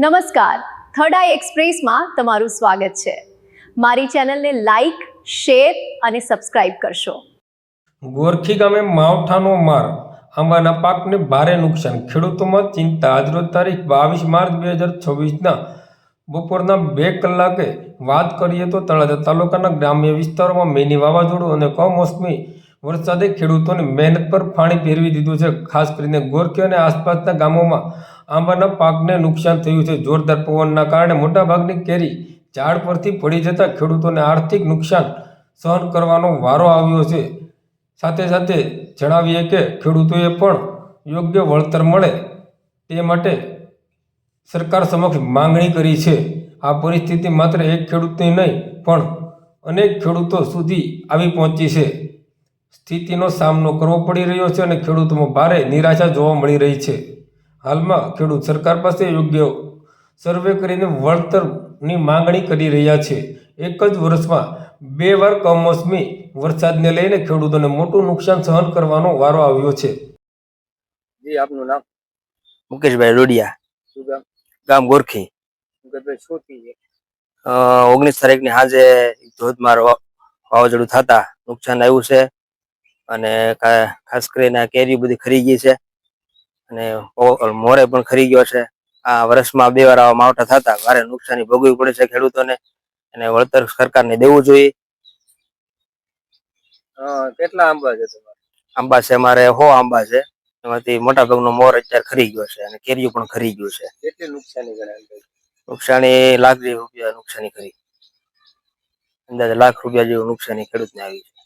નમસ્કાર, થર્ડ આઈ એક્સપ્રેસમાં તમારું સ્વાગત છે। મારી ચેનલને લાઈક, શેર અને સબસ્ક્રાઇબ કરશો। ગોરખી ગામે માવઠાનો માર, આંબાના પાકને ભારે નુકસાન, ખેડૂતોમાં ચિંતા। આજરોજ તારીખ 22 માર્ચ 2026ના બપોરના 2 કલાકે વાત કરીએ તો તળાજા તાલુકાના ગ્રામ્ય વિસ્તારોમાં મેની વાવાઝોડું અને કમોસમી વરસાદે ખેડૂતોની મહેનત પર પાણી ફેરવી દીધું છે। ખાસ કરીને ગોરખી અને આસપાસના ગામોમાં આંબાના પાકને નુકસાન થયું છે। જોરદાર પવનના કારણે મોટાભાગની કેરી ઝાડ પરથી પડી જતા ખેડૂતોને આર્થિક નુકસાન સહન કરવાનો વારો આવ્યો છે। સાથે સાથે જણાવીએ કે ખેડૂતોએ પણ યોગ્ય વળતર મળે તે માટે સરકાર સમક્ષ માંગણી કરી છે। આ પરિસ્થિતિ માત્ર એક ખેડૂતની નહીં પણ અનેક ખેડૂતો સુધી આવી પહોંચી છે। સ્થિતિનો સામનો કરવો પડી રહ્યો છે અને ખેડૂતોમાં ભારે નિરાશા જોવા મળી રહી છે। હાલમાં ખેડૂત સરકાર પાસે યોગ્ય સર્વે કરીને વળતરની માંગણી કરી રહ્યા છે। એક જ વર્ષમાં 2 વાર કમોસમી વરસાદને લઈને ખેડૂતોને મોટું નુકસાન સહન કરવાનો વારો આવ્યો છે। જી, આપનું નામ? મુકેશભાઈ રોડિયા, શું ગામ? ગામ ગોરખી। મુકેશભાઈ, શું થયું છે? 19 તારીખની સાંજે ધોધમાર વાવાઝોડું થતા નુકસાન આવ્યું છે અને ખાસ કરીને કેરી બધી ખરી ગઈ છે અને મોરે પણ ખરી ગયો છે। આ વર્ષમાં 2 વાર આવા માવઠા થતા ભારે નુકસાની ભોગવવી પડે છે ખેડૂતોને અને વળતર સરકારને દેવું જોઈએ। કેટલા આંબા છે તમારે? આંબા છે અમારે 100 આંબા છે, એમાંથી મોટા ભાગનો મોર અત્યારે ખરી ગયો છે અને કેરીઓ પણ ખરી ગયું છે। કેટલી નુકસાની ગણાય? નુકસાની ₹1,00,000 નુકસાની કરી, અંદાજે ₹1,00,000 જેવું નુકસાની ખેડૂતને આવી છે।